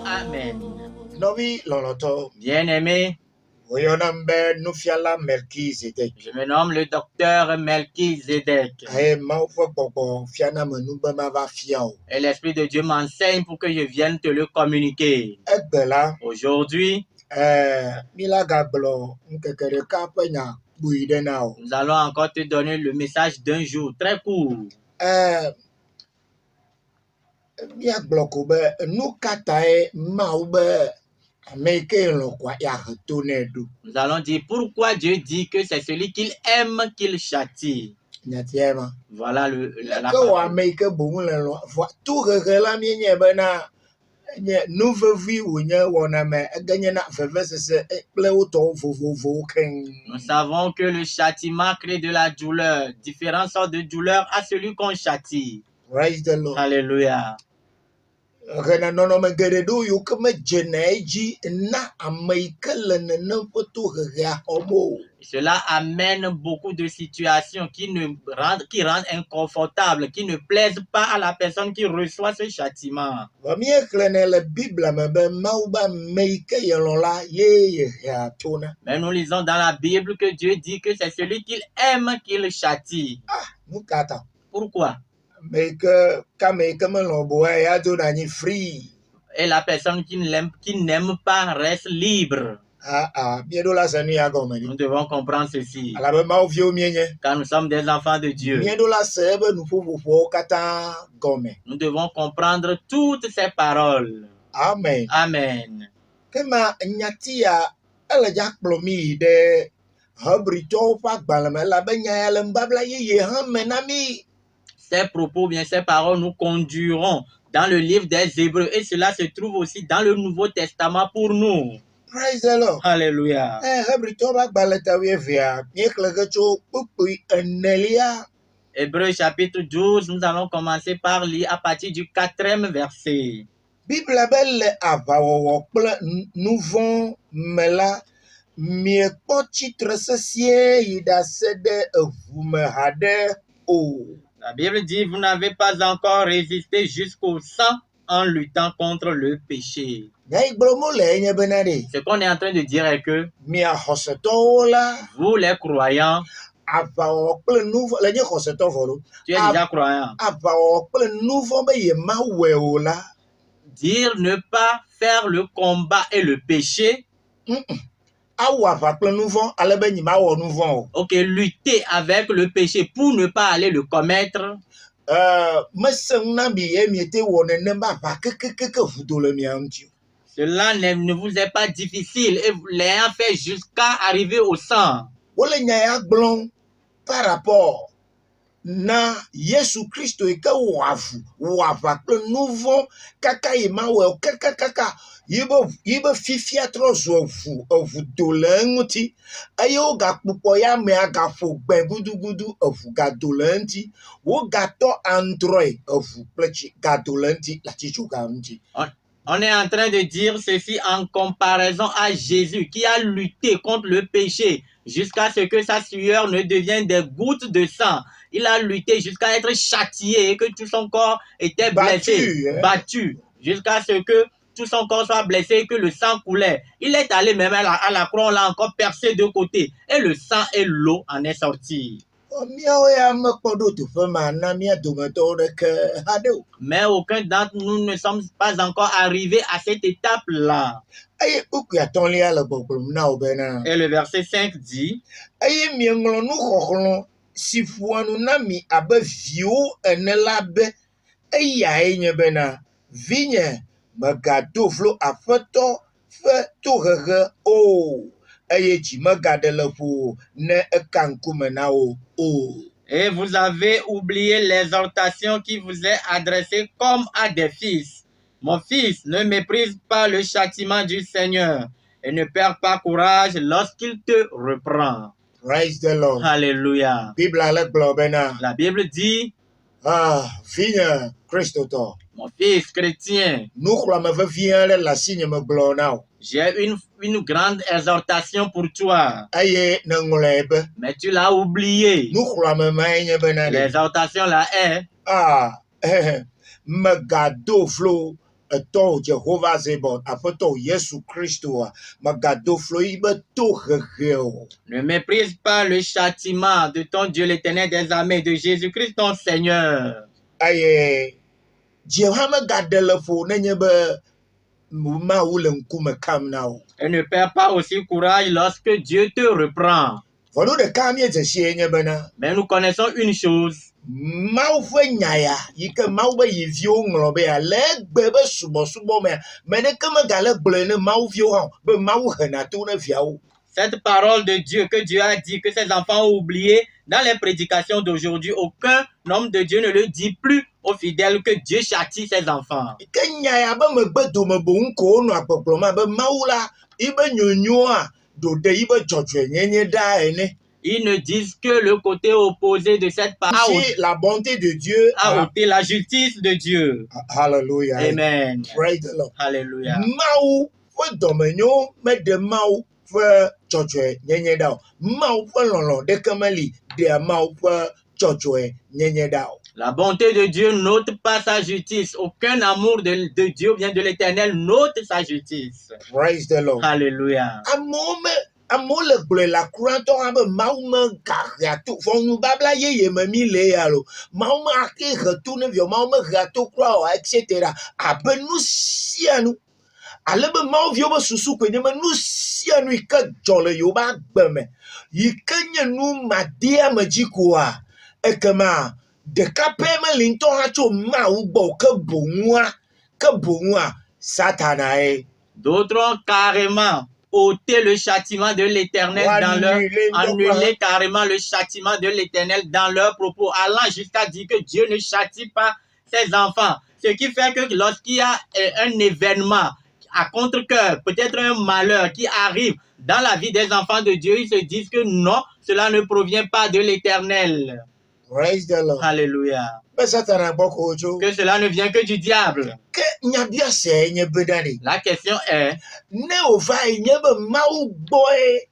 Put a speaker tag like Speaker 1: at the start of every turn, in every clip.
Speaker 1: Amen.
Speaker 2: Novi loloto.
Speaker 1: Bien-aimé,
Speaker 2: Oyonambe nufiala Melchizedek.
Speaker 1: je me nomme le docteur Melchizedek.
Speaker 2: Aye maufo popo fiana menuba mava fiao.
Speaker 1: Et l'Esprit de Dieu m'enseigne pour que je vienne te le communiquer.
Speaker 2: Egbela.
Speaker 1: Aujourd'hui,
Speaker 2: Milagablo nkekere kapenya buidenao.
Speaker 1: nous allons encore te donner le message d'un jour très court.
Speaker 2: Miagloko be nukatae maube ameke lokwa ya retournedu.
Speaker 1: Nous allons dire pourquoi Dieu dit que c'est celui qu'il aime qu'il châtie.
Speaker 2: Nyatiema.
Speaker 1: Voilà la
Speaker 2: Ko
Speaker 1: parole.
Speaker 2: ameke bumulelo vo tout regela mienye bena nye nouvevi wonya wona me gagné na vevesese ple auto vovovo ken.
Speaker 1: Nous savons que le châtiment crée de la douleur, différentes sortes de douleurs à celui qu'on châtie.
Speaker 2: Praise the Lord.
Speaker 1: Alléluia.
Speaker 2: Rena nono me geredu yu keme jeneji na ameikele ne poto rea homo.
Speaker 1: Cela amène beaucoup de situations qui rendent inconfortables, qui ne plaisent pas à la personne qui reçoit ce châtiment.
Speaker 2: Vamie klene le Bible me be mauba meike yelola ye ya tona.
Speaker 1: Mais nous lisons dans la Bible que Dieu dit que c'est celui qu'il aime qu'il châtie.
Speaker 2: Mukata.
Speaker 1: Pourquoi?
Speaker 2: Meike kameke me lobo ya tona ni free.
Speaker 1: Et la personne qui n'aime pas reste libre. Nous devons comprendre ceci. Car nous sommes des enfants de Dieu. Nous devons comprendre toutes ces paroles.
Speaker 2: Amen.
Speaker 1: Amen. Ces propos, bien ces paroles nous conduiront dans le livre des Hébreux et cela se trouve aussi dans le Nouveau Testament pour nous.
Speaker 2: Praise the Lord.
Speaker 1: Alléluia. Hébreux chapitre 12, nous allons commencer par lire à partir du 4e verset.
Speaker 2: Bible belle avawo nouvon mela mie titre ceci ida sede vous me hade o.
Speaker 1: La Bible dit, vous n'avez pas encore résisté jusqu'au sang en luttant contre le péché. Ce qu'on est en train de dire est que vous, les croyants, tu es déjà croyant. Dire ne pas faire le combat et le péché. Ok, lutter avec le péché pour ne pas aller le commettre. Cela ne vous est pas difficile et vous l'ayant fait jusqu'à arriver au sang.
Speaker 2: Par rapport na Yesu Christo eke wava nouveau kaka imawe kaka yibe fifia trozo ovu dolenguti ayo ga pupo ya me aga fo gudu ovu ga dolenti wo gato android ovu plechi ga dolenti la chichuga nti.
Speaker 1: On est en train de dire ceci en comparaison à Jésus qui a lutté contre le péché jusqu'à ce que sa sueur ne devienne des gouttes de sang. Il a lutté jusqu'à être châtié et que tout son corps était blessé, battu, jusqu'à ce que tout son corps soit blessé et que le sang coulait. Il est allé même à la croix, on l'a encore percé de côté et le sang et l'eau en est sorti. Mais aucun d'entre nous ne sommes pas encore arrivés à cette étape-là. Et le verset 5 dit, Et vous avez oublié l'exhortation qui vous est adressée comme à des fils. Mon fils, ne méprise pas le châtiment du Seigneur et ne perds pas courage lorsqu'il te reprend.
Speaker 2: Praise the Lord.
Speaker 1: Alléluia.
Speaker 2: Bible ala gblɔ bena
Speaker 1: La Bible dit,
Speaker 2: vinye Kristotɔ
Speaker 1: mon fils chrétien,
Speaker 2: nuxlɔame vevi aɖe le asinye me gblɔ na wo
Speaker 1: j'ai une grande exhortation pour toi,
Speaker 2: eye neŋlɔe be
Speaker 1: mais tu l'as oublié.
Speaker 2: nuxlɔame mae nye bena ɖe
Speaker 1: L'exhortation là est,
Speaker 2: megado flo etɔwo Jehova Zebot aƒetɔ Yesu Kristoa megado flo yi be tohehe o.
Speaker 1: ne méprise pas le châtiment de ton Dieu l'éternel des armées, de Jésus-Christ ton Seigneur.
Speaker 2: Eye Jehowa megade le ƒo nenye be Mawu le ŋkume kam na wo.
Speaker 1: Et ne perds pas aussi courage lorsque Dieu te reprend.
Speaker 2: Vɔnu ɖeka miedze sie nye bena
Speaker 1: Mais nous connaissons une chose,
Speaker 2: Mawu ƒe nya ya yi ke Mawu be yi viwo ŋlɔ be le egbe be subɔsubɔ mea me ɖeke megale gblɔe ne Mawu viwo hã o, be Mawu hena to ne viawo.
Speaker 1: cette parole de Dieu que Dieu a dit que ses enfants ont oublié dans les prédications d'aujourd'hui, aucun homme de Dieu ne le dit plus aux fidèles que Dieu châtie ses enfants.
Speaker 2: Ke nya ya be megbedome boŋ ko wonɔ agbɔgblɔm be Mawu la yi be nyonyoa ɖoɖe yi be dzɔdzɔenyenye ɖaa ene.
Speaker 1: Ils ne disent que le côté opposé de cette parole
Speaker 2: Si la bonté de Dieu
Speaker 1: a ôté la justice de Dieu.
Speaker 2: Hallelujah.
Speaker 1: Amen.
Speaker 2: Praise the Lord.
Speaker 1: Alléluia.
Speaker 2: Mawu ƒe dɔmenyo meɖe Mawu ƒe dzɔdzɔenyenye ɖa o. Mawu ƒe lɔlɔ̃ ɖeke meli ɖea Mawu ƒe dzɔdzɔenyenye ɖa o.
Speaker 1: La bonté de Dieu n'ôte pas sa justice. Aucun amour de Dieu vient de l'Éternel n'ôte sa justice.
Speaker 2: Praise the Lord.
Speaker 1: Alléluia.
Speaker 2: Amewo le gblɔe le akurantɔ hã be Mawu megahea to ʋɔnubabla yeye me mi le ya lo. Mawu ate he to ne viwo, Mawu mehea to kura o, etc. Abe nu sia nu. Ale be Mawu viwo be susu koe nye be nu sia nu yi ke dzɔ le yewo be agbe me, yi ke nye nu madea me dzi koa, ekema ɖeka pɛ meli ŋutɔ hã tso Mawu gbɔ ke boŋua Satanae.
Speaker 1: D'autres ont carrément ôté le châtiment de l'Éternel dans leur... Annulé carrément le châtiment de l'Éternel dans leurs propos, allant jusqu'à dire que Dieu ne châtie pas ses enfants. Ce qui fait que lorsqu'il y a un événement à contre-cœur, peut-être un malheur qui arrive dans la vie des enfants de Dieu, ils se disent que non, cela ne provient pas de l'Éternel.
Speaker 2: Praise the Lord.
Speaker 1: Alléluia.
Speaker 2: Be Satana gbɔ ko tso.
Speaker 1: Que cela ne vient que du diable.
Speaker 2: Ke nyabiase nye bena ɖe.
Speaker 1: La question est,
Speaker 2: Ne wòva yi nye be Mawu gbɔe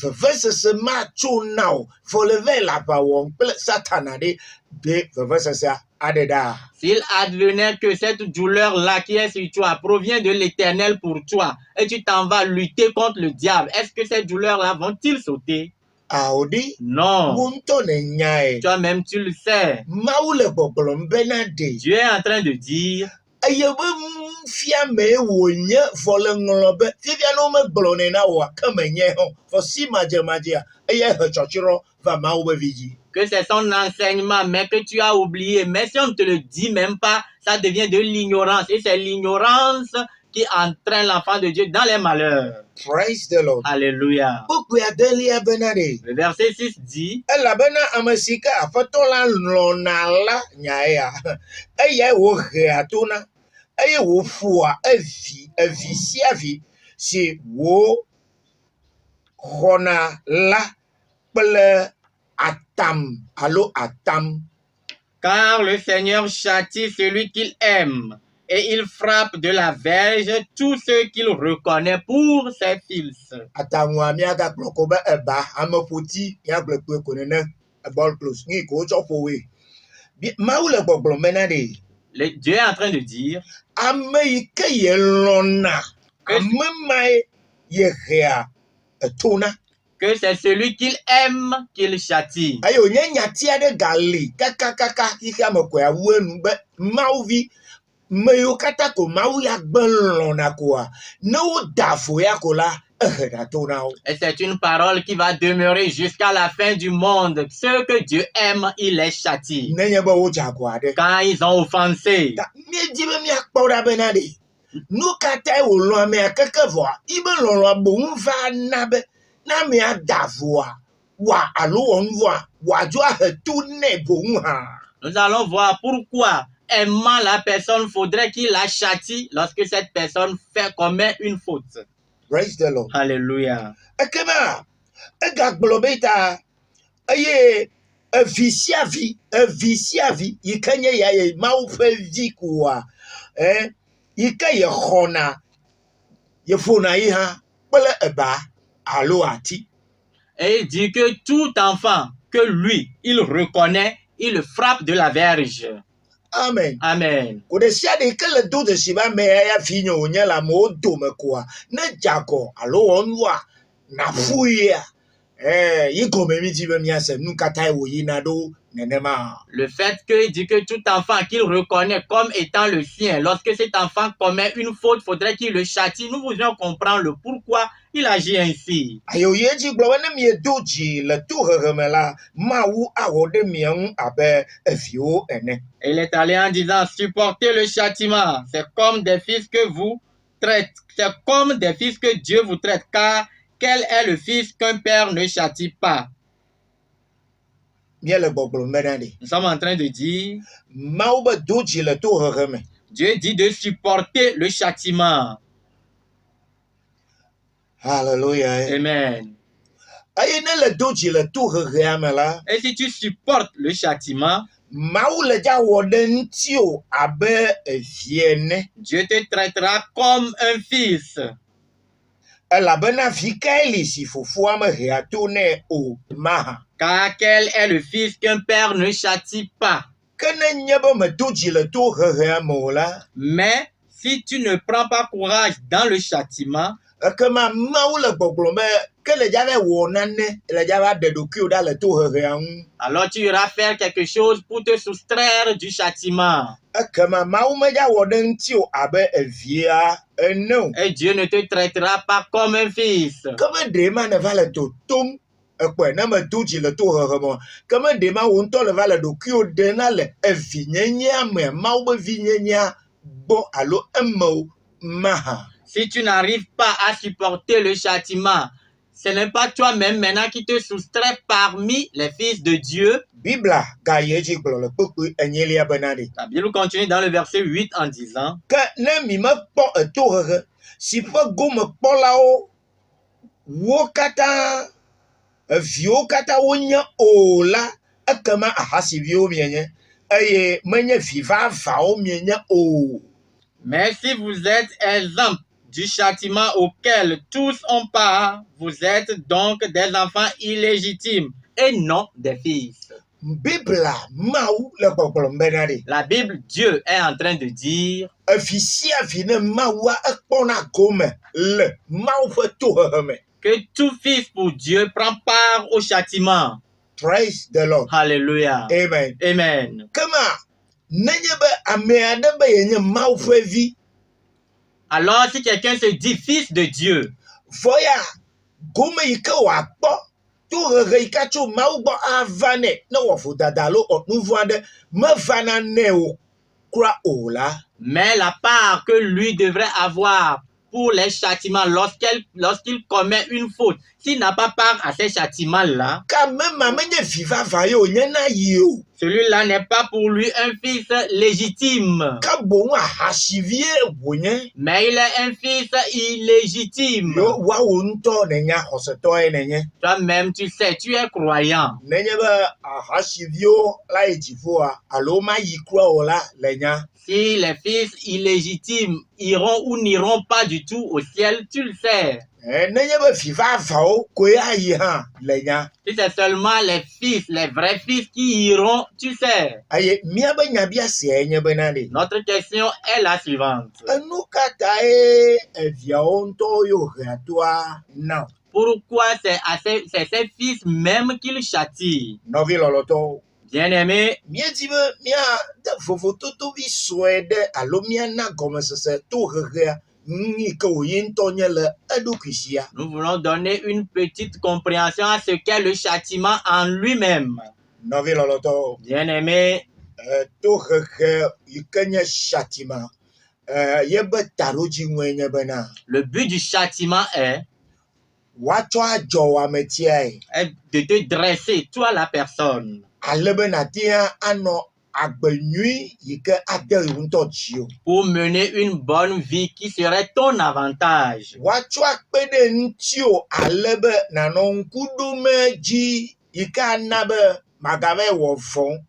Speaker 2: vevesese matso na o, vɔ le ve le aʋa wɔm kple Satana ɖe de vevesesea aɖe ɖa.
Speaker 1: s'il advenait que cette douleur-là qui est sur toi provient de l'Éternel pour toi et tu t'en vas lutter contre le diable, est-ce que ces douleurs-là vont-ils sauter?
Speaker 2: Aoɖi.
Speaker 1: Non.
Speaker 2: Wo ŋutɔ ne nyae.
Speaker 1: Toi-même, tu le sais.
Speaker 2: Mawu le gbɔgblɔm bena ɖe.
Speaker 1: Dieu est en train de dire,
Speaker 2: Eye be fiame wònye vɔ le ŋlɔ be fifia ne womegblɔnɛ na wòa ke menye hã vɔ si madzemadzea eye he tsɔtsrɔ̃ va Mawu be vi dzi.
Speaker 1: que c'est son enseignement, mais que tu as oublié. Mais si on ne te le dit même pas, ça devient de l'ignorance. Et c'est l'ignorance qui entraîne l'enfant de Dieu dans les malheurs.
Speaker 2: Praise the Lord.
Speaker 1: Alléluia.
Speaker 2: Buku adelia bena ɖe.
Speaker 1: Le verset 6 dit,
Speaker 2: Elabena ame si ke Aƒetɔ la lɔ̃na la nyae ya, eyae wòhea to na, eye wòƒoa evi sia vi si wòxɔna la kple atam alo atam.
Speaker 1: car le Seigneur châtie celui qu'il aime et il frappe de la verge tous ceux qu'il reconnaît pour ses fils.
Speaker 2: Atamua miagakplɔ ko be eba ameƒoti miagblɔ kpe ko nene ball close ngi ko wotsɔ ƒowoe. Mawu le gbɔgblɔm bena ɖe.
Speaker 1: Dieu est en train de dire,
Speaker 2: ame yi ke ye lɔ̃na, ame mae ye hea etona.
Speaker 1: que c'est celui qu'il aime qu'il châtie.
Speaker 2: Eye wònye nyati aɖe gali kakakaka xixea me koe awu enu be Mawu vi me yiwo katã ko Mawu ya gbe lɔ̃na koa, ne woda vo ya ko la ehena to na wo.
Speaker 1: Et c'est une parole qui va demeurer jusqu'à la fin du monde. Ceux que Dieu aime, il les châtie.
Speaker 2: Nenye be wodze agɔ aɖe.
Speaker 1: Quand ils ont offensé,
Speaker 2: Miedi be miakpɔ ɖa bena ɖe. Nu katãe wòlɔ̃ amea keke vɔa, yi be lɔlɔ̃a boŋ va na be na amea da voa, wa alo onwa wa jo ahetu ne bon ha.
Speaker 1: Nous allons voir pourquoi, aimant la personne, faudrait qu'il la châtie lorsque cette personne commet une faute.
Speaker 2: Praise the Lord.
Speaker 1: Alléluia.
Speaker 2: Ekema egagbelobeta aye evisiavi yikanye ya ye maufe vikua yikaye khona yefona iha pele eba alo ati.
Speaker 1: Et il dit que tout enfant que lui, il reconnaît, il le frappe de la verge.
Speaker 2: Amen.
Speaker 1: Amen.
Speaker 2: Kode siade kele do de siba me ya finyo onya la mo do me kwa ne jago alo onwa na fuya yiko me mi ti be mi asem nu kata wo yina do nenema.
Speaker 1: Le fait qu'il dit que tout enfant qu'il reconnaît comme étant le sien, lorsque cet enfant commet une faute, il faudrait qu'il le châtie. Nous voudrions comprendre le pourquoi il agit ainsi.
Speaker 2: Ayo yeji glo ne mi doji le to remela ma wu awo de mi un abe efio ene.
Speaker 1: Et il est allé en disant, supportez le châtiment. C'est comme des fils que vous traitez. C'est comme des fils que Dieu vous traite. Car quel est le fils qu'un père ne châtie pas?
Speaker 2: Miele boblo menandi.
Speaker 1: Nous sommes en train de dire,
Speaker 2: Ma wu be doji le to reme.
Speaker 1: Dieu dit de supporter le châtiment.
Speaker 2: Hallelujah.
Speaker 1: Amen.
Speaker 2: Aye ne le doji le to remela.
Speaker 1: Et si tu supportes le châtiment,
Speaker 2: Ma wu le ja wo de ntio abe efiene.
Speaker 1: Dieu te traitera comme un fils.
Speaker 2: La bena fikaili si fufu ame reato ne o maha.
Speaker 1: Car quel est le fils qu'un père ne châtie pas?
Speaker 2: Kene nyebe me doji le to remola.
Speaker 1: Mais si tu ne prends pas courage dans le châtiment,
Speaker 2: Que ma maou le boblome que le jave wonane le java de dokio dans le to ream.
Speaker 1: alors tu iras faire quelque chose pour te soustraire du châtiment.
Speaker 2: Que ma maou me ja woden tio abe evia no.
Speaker 1: Et Dieu ne te traitera pas comme un fils.
Speaker 2: Comme de man va le to tom. Quoi, na me doji le to remo. Comme de ma wonto le va le dokio denale evinyenya me maou be vinyenya bo alo emo maha.
Speaker 1: Si tu n'arrives pas à supporter le châtiment, ce n'est pas toi-même maintenant qui te soustrais parmi les fils de Dieu.
Speaker 2: Bibla gayeji le poku enyelia benadi.
Speaker 1: La Bible continue dans le verset 8 en disant,
Speaker 2: Que ne mi me po eto si po go me po lao wo kata vio kata wonya ola akama ahasi vio mienye aye menye viva vao mienye o.
Speaker 1: mais si vous êtes exempts du châtiment auquel tous ont part, vous êtes donc des enfants illégitimes et non des fils.
Speaker 2: Bibla mau le popolo benadi.
Speaker 1: La Bible, Dieu est en train de dire,
Speaker 2: Ofisia vine mawa ekpona gome le mau feto heme.
Speaker 1: que tout fils pour Dieu prend part au châtiment.
Speaker 2: Praise the Lord.
Speaker 1: Alléluia.
Speaker 2: Amen.
Speaker 1: Amen.
Speaker 2: Kama nenye be ameade be yenye mau fevi.
Speaker 1: Alors, si quelqu'un se dit fils de Dieu,
Speaker 2: Voya gome yike wa po tu reika tu mau bo avane no wo fu dadalo otnuvuande me vana ne o kra ola.
Speaker 1: mais la part que lui devrait avoir pour les châtiments lorsqu'il commet une faute, s'il n'a pas part à ces châtiments-là,
Speaker 2: Ka même menye viva vayo nyena yo.
Speaker 1: celui-là n'est pas pour lui un fils légitime,
Speaker 2: Ka bon hasivie wonye.
Speaker 1: mais il est un fils illégitime.
Speaker 2: Yo wa wonto nenya hoseto enenye.
Speaker 1: Toi-même, tu sais, tu es croyant.
Speaker 2: Nenye be hasivio la ejifoa aloma yikwa ola lenya.
Speaker 1: Si les fils illégitimes iront ou n'iront pas du tout au ciel, tu le sais.
Speaker 2: Nenye be viva vao koya yi ha lenya.
Speaker 1: Si c'est seulement les fils, les vrais fils qui iront, tu sais.
Speaker 2: Aye mia be nyabia se enye benade.
Speaker 1: Notre question est la suivante.
Speaker 2: Anu kata via onto yo reatoa now.
Speaker 1: Pourquoi c'est ces fils même qu'il châtie?
Speaker 2: Novi loloto.
Speaker 1: Bien-aimé,
Speaker 2: Mia dibe mia de fofototo vi swede alo mia na gome sese to re ni ko yin to nyele edukisia.
Speaker 1: nous voulons donner une petite compréhension à ce qu'est le châtiment en lui-même.
Speaker 2: Novi loloto.
Speaker 1: Bien-aimé,
Speaker 2: To re yikenya shatima. Yebe taroji mwenye bena.
Speaker 1: le but du châtiment est
Speaker 2: Wacho ajo ametiai.
Speaker 1: de te dresser, toi la personne,
Speaker 2: Alebe natia ano agbenui yike ade unto jio.
Speaker 1: pour mener une bonne vie qui serait ton avantage.
Speaker 2: Wacho akpede ntio alebe nanonkudume ji yike anabe magave wofon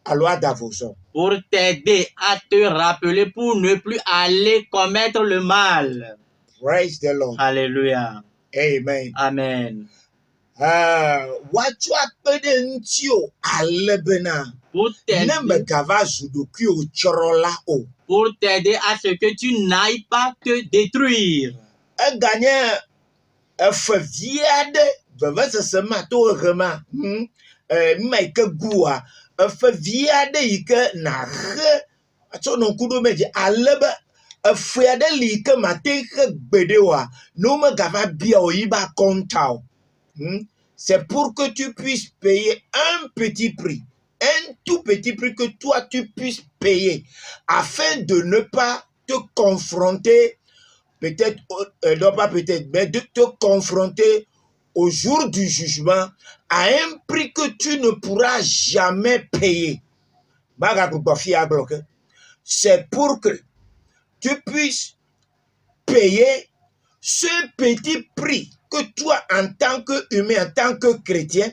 Speaker 2: alo adavoso.
Speaker 1: Pour t'aider à te rappeler, pour ne plus aller commettre le mal.
Speaker 2: Praise the Lord.
Speaker 1: Alléluia.
Speaker 2: Amen.
Speaker 1: Amen.
Speaker 2: Wacho akpede ntio alebe na
Speaker 1: Pour t'aider,
Speaker 2: nemegava zudoku o chorola o.
Speaker 1: pour t'aider à ce que tu n'ailles pas te détruire.
Speaker 2: Eganye efeviade vevesese mato rema maike gua efeviade yike na re atso no kudo meji alebe efiade like mate gbedewa no me gava bia oyiba kontao. C'est pour que tu puisses payer un petit prix, un tout petit prix que toi tu puisses payer afin de ne pas te confronter peut-être, non pas peut-être, mais de te confronter au jour du jugement à un prix que tu ne pourras jamais payer. C'est pour que tu puisses payer ce petit prix que toi, en tant qu'humain, en tant que chrétien,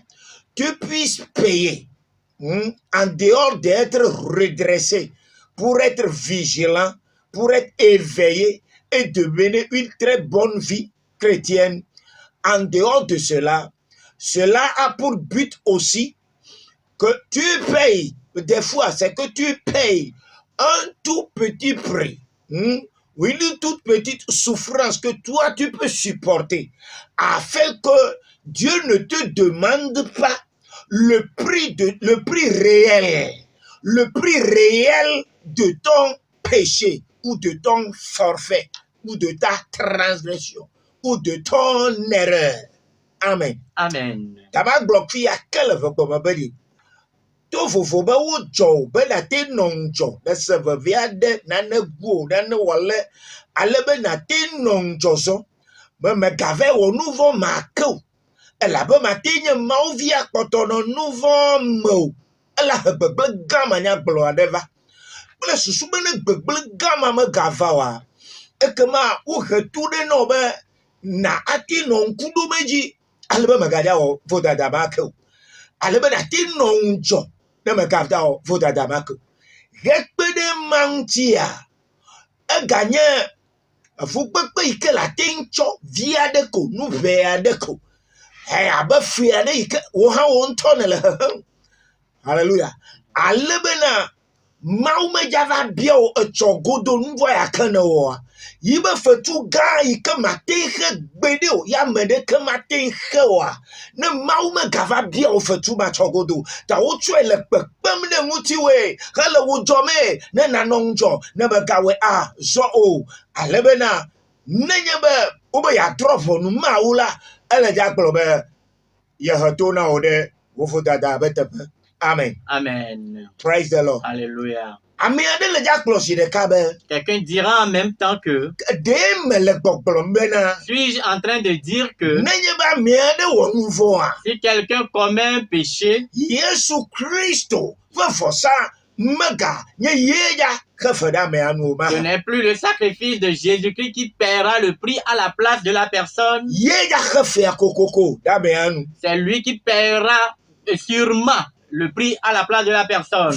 Speaker 2: tu puisses payer en dehors d'être redressé, pour être vigilant, pour être éveillé et de mener une très bonne vie chrétienne. En dehors de cela, cela a pour but aussi que tu payes, des fois c'est que tu payes un tout petit prix, une toute petite souffrance que toi tu peux supporter, afin que Dieu ne te demande pas le prix réel de ton péché ou de ton forfait ou de ta transgression ou de ton erreur. Amen.
Speaker 1: Amen.
Speaker 2: Taba bloqué à quel vokobabeli. To fofo be wo jo be na te nonjo na seveviade na ne guo na ne wole alebe na te nonjo so me gave wo nouveau marque ela be ma te nye mauvi akpoto no nouveau mo ela gbegbe gama nya gblo adeva ble susu be ne gbegbe gama me gava wa ekema wo hetude no be na ati no nkudu meji alebe magadia wo vodada marque alebe na te nonjo ne me gavda o vodada marque rekpede mantia e ganye afukpekpe ike la tencho via de ko nu vea de ko hey abe fia de ike wo ha wo nto ne le hallelujah alebe na maume java bia o echogodo nvo ya kana wo yibe fetu ga ike matehe gbede o ya mede ke matehe wa ne maume gava bia o fetu ma chogodo ta wo twe le pepem ne nguti we hele wo jome ne nanonjo ne be gawe a zo o alebe na nenye be obe ya drop nu maula ele ja glo be ye hato na ode wo fo dada betepe. Amen.
Speaker 1: Amen.
Speaker 2: Praise the Lord.
Speaker 1: Alléluia.
Speaker 2: Quelqu'un
Speaker 1: dira en même temps que suis-je en train de dire que si quelqu'un commet un péché, ce n'est plus le sacrifice de Jésus-Christ qui paiera le prix à la place de la personne. C'est lui qui paiera sûrement le prix à la place de la personne.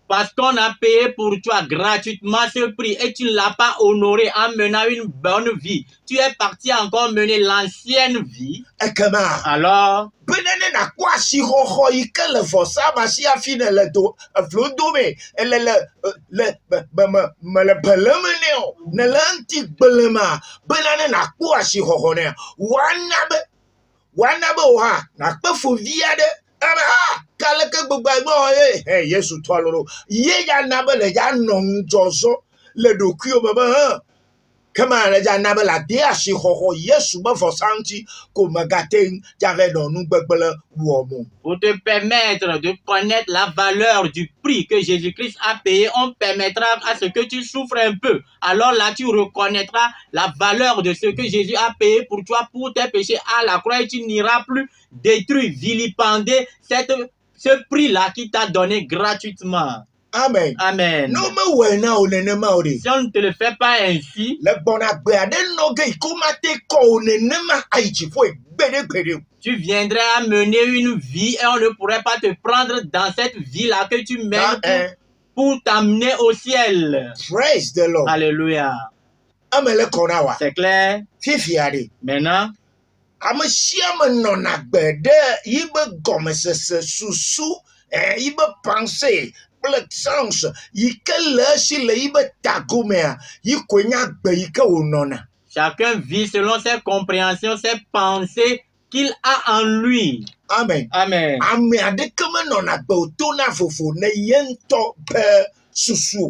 Speaker 1: Parce qu'on a payé pour toi gratuitement ce prix et tu ne l'as pas honoré en menant une bonne vie. Tu es parti encore mener l'ancienne vie. Alors,
Speaker 2: Yesu twaloro ye ya nabele ya nonjozo le dokio baba Comment les gens n'avaient la déhaché, yes, ou ma forçanti, comme gatin, j'avais dans nous, ou
Speaker 1: Pour te permettre de connaître la valeur du prix que Jésus-Christ a payé, on permettra à ce que tu souffres un peu. Alors là, tu reconnaîtras la valeur de ce que Jésus a payé pour toi, pour tes péchés à la croix, et tu n'iras plus détruire, vilipender ce prix-là qui t'a donné gratuitement.
Speaker 2: Amen.
Speaker 1: Amen.
Speaker 2: No me wena o nene ma ori.
Speaker 1: Si on ne te le fait pas ainsi,
Speaker 2: Le bon agbe ade no ge ikomate ko o nene ma aichi fo gbede.
Speaker 1: tu viendrais à mener une vie et on ne pourrait pas te prendre dans cette vie-là que tu mènes pour t'amener au ciel.
Speaker 2: Praise the Lord.
Speaker 1: Alléluia.
Speaker 2: Amele konawa.
Speaker 1: C'est clair?
Speaker 2: Fifi ade.
Speaker 1: Maintenant,
Speaker 2: Ame siame non agbe de yibe gomesese susu yibe pensée le sens yike le si le yibe tagomea yikonya gbe yike onona.
Speaker 1: chacun vit selon ses compréhensions, ses pensées qu'il a en lui.
Speaker 2: Amen.
Speaker 1: Amen.
Speaker 2: Ame ade keme non agbe otona fofo ne yento pe susu.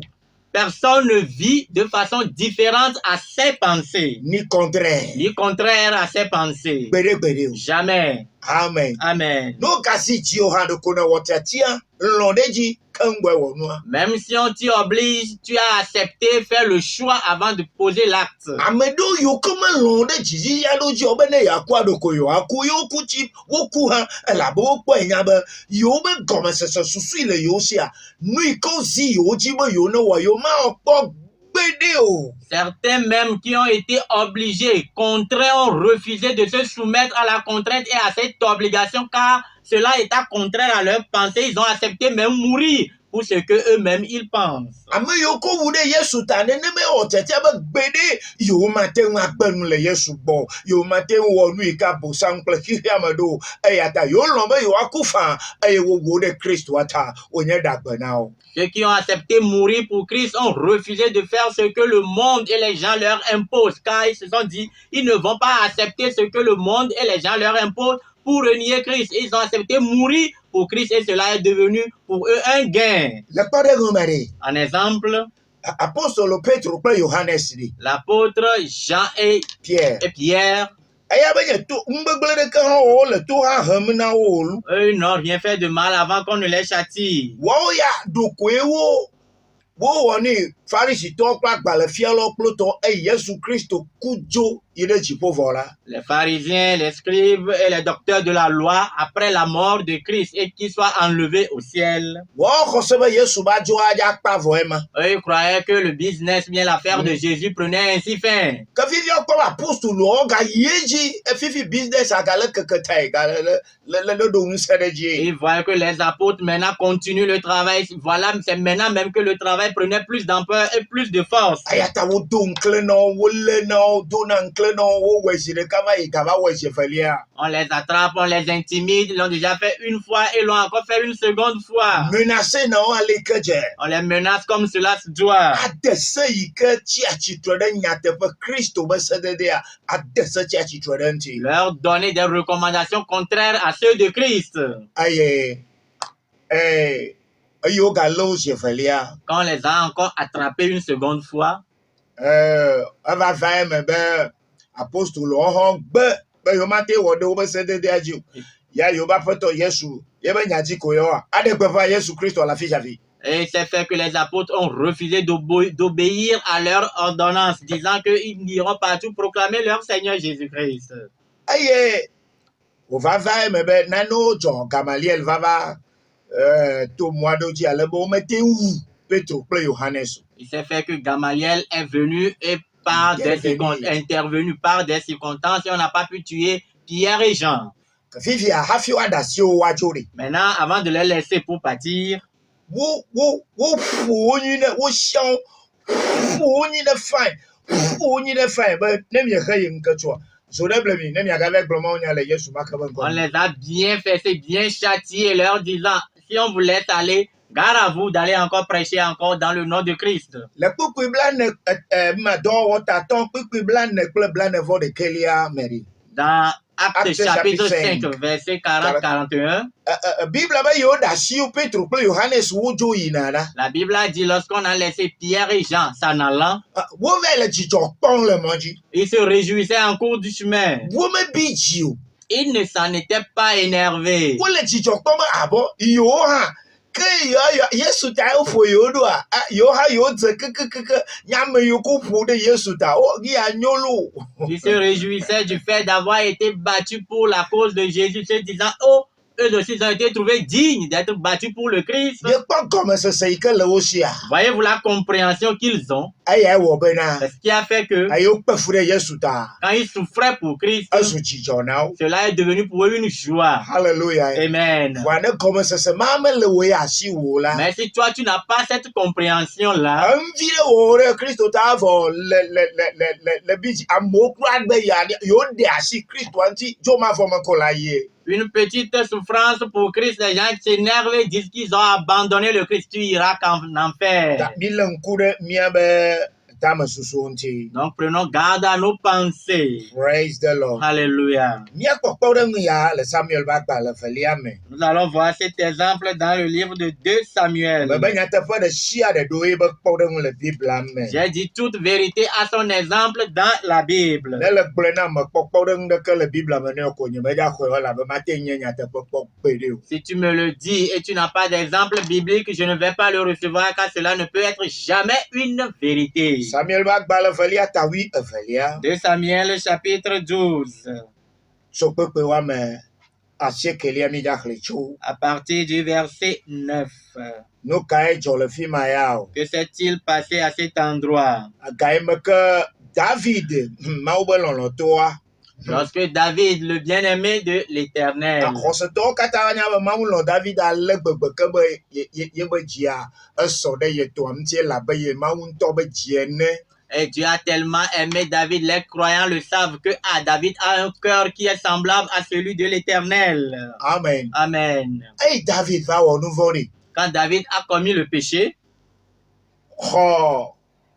Speaker 1: Personne ne vit de façon différente à ses pensées,
Speaker 2: Ni contraire.
Speaker 1: ni contraire à ses pensées.
Speaker 2: Bede.
Speaker 1: Jamais.
Speaker 2: Amen.
Speaker 1: Amen.
Speaker 2: No kasi ti o hando kona watatia londeji kangwe wonua.
Speaker 1: Même si on t'y oblige, tu as accepté faire le choix avant de poser l'acte.
Speaker 2: Amedo yo kama londeji ya doji obene ya kwa doko yo akuyo kuchi woku ha elabo kwa nyaba yo be goma sese susu ile yo sia nui kozi yo jibo yo no wa yo ma okpo gbede o.
Speaker 1: Certains même qui ont été obligés, contraints, ont refusé de se soumettre à la contrainte et à cette obligation car cela était contraire à leurs pensées. Ils ont accepté même mourir pour ce que eux-mêmes ils pensent.
Speaker 2: Ame yo ko wude Yesu ta ne me o tete ba gbede yo maten agbenu le Yesu bo yo maten wo nu ika bo sanple ki amado eyata yo lombe yo akufa e wo de Christ wata onye dagbana o.
Speaker 1: Ceux qui ont accepté mourir pour Christ ont refusé de faire ce que le monde et les gens leur imposent, car ils se sont dit, ils ne vont pas accepter ce que le monde et les gens leur imposent pour renier Christ. Ils ont accepté mourir pour Christ et cela est devenu pour eux un gain.
Speaker 2: Le pare gomare.
Speaker 1: En exemple,
Speaker 2: Apostole Petro pe Johannes di.
Speaker 1: l'apôtre Jean et Pierre,
Speaker 2: Aya benye to mbegbele de kan o le to ha hamna o lu.
Speaker 1: eux ils n'ont rien fait de mal avant qu'on ne les châtie.
Speaker 2: Wo ya doko ewo wo woni Pharisee to pa gbale fielo ploto Yesu Kristo kujo ire jipo vola.
Speaker 1: Les pharisiens, les scribes et les docteurs de la loi, après la mort de Christ et qu'il soit enlevé au ciel,
Speaker 2: Wo ko sebe Yesu ba jo aja pa voema.
Speaker 1: eux ils croyaient que le business, bien l'affaire de Jésus prenait ainsi fin.
Speaker 2: Ka fifi ko apostole o ga yeji e fifi business agale keketai ga le do unsereji.
Speaker 1: Ils voyaient que les apôtres maintenant continuent le travail. Voilà, c'est maintenant même que le travail prenait plus d'ampleur et plus de force.
Speaker 2: Ayata wo do nkleno wo le no do na nkleno wo wejire kama igaba weje felia.
Speaker 1: On les attrape, on les intimide. Ils l'ont déjà fait une fois et l'ont encore fait une seconde fois.
Speaker 2: Menacer no ale keje.
Speaker 1: On les menace comme cela se doit.
Speaker 2: Adese ike chi achitro de nyate pe Kristo be sedede a adese chi achitro de nti.
Speaker 1: Leur donner des recommandations contraires à ceux de Christ.
Speaker 2: Aye ayo ga lo je felia.
Speaker 1: Quand on les a encore attrapés une seconde fois,
Speaker 2: Ava va me be apostole o gbe be yo mate wo de wo be sedede aji. Ya yo ba poto Yesu ye be nyaji ko yo a de gbe fa Yesu Kristo la fi javi.
Speaker 1: et c'est fait que les apôtres ont refusé d'obéir à leur ordonnance, disant qu'ils n'iront partout proclamer leur Seigneur Jésus-Christ.
Speaker 2: Aye o va me be nano John Gamaliel va to mois d'oji ale bo mete où Petro ple Johannes.
Speaker 1: Il s'est fait que Gamaliel est venu et intervenu par des circonstances et on n'a pas pu tuer Pierre et Jean.
Speaker 2: Fifi a hafi adasio wajori.
Speaker 1: Maintenant, avant de les laisser pour partir,
Speaker 2: Wo foni ne wo xiao foni ne fine ba ne mi he yin ka chwa. So de blemi ne mi aga avec blemo nya le Yesu makaban ko.
Speaker 1: on les a bien fessés, bien châtiés, leur disant, si on vous laisse aller, gare à vous d'aller encore prêcher encore dans le nom de Christ.
Speaker 2: Le kukui blan ma do wota ton kukui blan ne kle blan ne vo de kelia meri.
Speaker 1: Dans Actes chapitre 5, verset 40-41.
Speaker 2: Bible ba yo da siu Petro kple Yohanes wo dzo yina la.
Speaker 1: La Bible a dit, lorsqu'on a laissé Pierre et Jean s'en allant,
Speaker 2: Wo va le dzidzɔ kpɔm le mɔ dzi.
Speaker 1: ils se réjouissaient en cours du chemin.
Speaker 2: Wo me bi dzi o.
Speaker 1: Ils ne s'en étaient pas énervés.
Speaker 2: Wo le dzidzɔ kpɔm abo yo ha ke yo Yesu ta yo fo yo do a yo ha yo dze kekekeke nyame yo ko ƒo de Yesu ta o ya nyolo.
Speaker 1: Ils se réjouissaient du fait d'avoir été battus pour la cause de Jésus, se disant, oh, eux aussi ils ont été trouvés dignes d'être battus pour le Christ.
Speaker 2: Ye kpɔ gɔmesese yi ke le wo sia.
Speaker 1: Voyez-vous la compréhension qu'ils ont?
Speaker 2: Eya wɔ bena.
Speaker 1: C'est ce qui a fait que
Speaker 2: Ayo kpe fu de Yesu ta.
Speaker 1: quand ils souffraient pour Christ,
Speaker 2: Ezu dzidzɔ na wo.
Speaker 1: cela est devenu pour eux une joie.
Speaker 2: Hallelujah.
Speaker 1: Amen.
Speaker 2: Wa ne gɔmesese ma me le wo ya asi wo la.
Speaker 1: Mais si toi, tu n'as pas cette compréhension-là,
Speaker 2: Envi de wo ɖe Kristo ta avɔ le bidzi amewo kura gbe ya yo de asi Kristo ŋuti dzo ma vɔ me ko la yie.
Speaker 1: une petite souffrance pour Christ, les gens s'énervent et disent qu'ils ont abandonné le Christ, tu iras en enfer.
Speaker 2: Ta mi le ŋku ɖe miabe tame susu ŋuti.
Speaker 1: Donc prenons garde à nos pensées.
Speaker 2: Praise the Lord.
Speaker 1: Alléluia.
Speaker 2: Mia kpɔkpɔ ɖe nu ya le Samuel ba gba le velia me.
Speaker 1: Nous allons voir cet exemple dans le livre de 2 Samuel.
Speaker 2: Bebe nyateƒe ɖe sia ɖe ɖo ye be kpɔ ɖe ŋu le Biblia me.
Speaker 1: J'ai dit toute vérité à son exemple dans la Bible.
Speaker 2: Ne le gblẽ na me kpɔkpɔ ɖe ŋu ɖeke le Biblia me ne ko nye meɖa xɔe elabe mate nye nyateƒe kpɔ kpe ɖe o.
Speaker 1: Si tu me le dis et tu n'as pas d'exemple biblique, je ne vais pas le recevoir car cela ne peut être jamais une vérité.
Speaker 2: Samuel ba gba le velia tawi evelia.
Speaker 1: 2 Samuel chapitre 12.
Speaker 2: So kpekpe woame asiekelia mi dza xlẽ tso.
Speaker 1: À partir du verset 9.
Speaker 2: Nu kae dzɔ le fi ma ya o.
Speaker 1: Que s'est-il passé à cet endroit?
Speaker 2: Ga yi me ke David Mawu be lɔlɔ̃tɔa.
Speaker 1: Lorsque David, le bien-aimé de l'Éternel,
Speaker 2: Axɔsetɔwo katã nya be Mawu lɔ̃ David ale gbegbe ke be ye be dzia esɔ ɖe ye tɔa ŋuti elabe ye Mawu ŋutɔ be dzi ene.
Speaker 1: et Dieu a tellement aimé David, les croyants le savent, que David a un cœur qui est semblable à celui de l'Éternel.
Speaker 2: Amen.
Speaker 1: Amen.
Speaker 2: Eye David va wɔ nu vɔ̃ ɖi.
Speaker 1: Quand David a commis le péché,
Speaker 2: Xɔ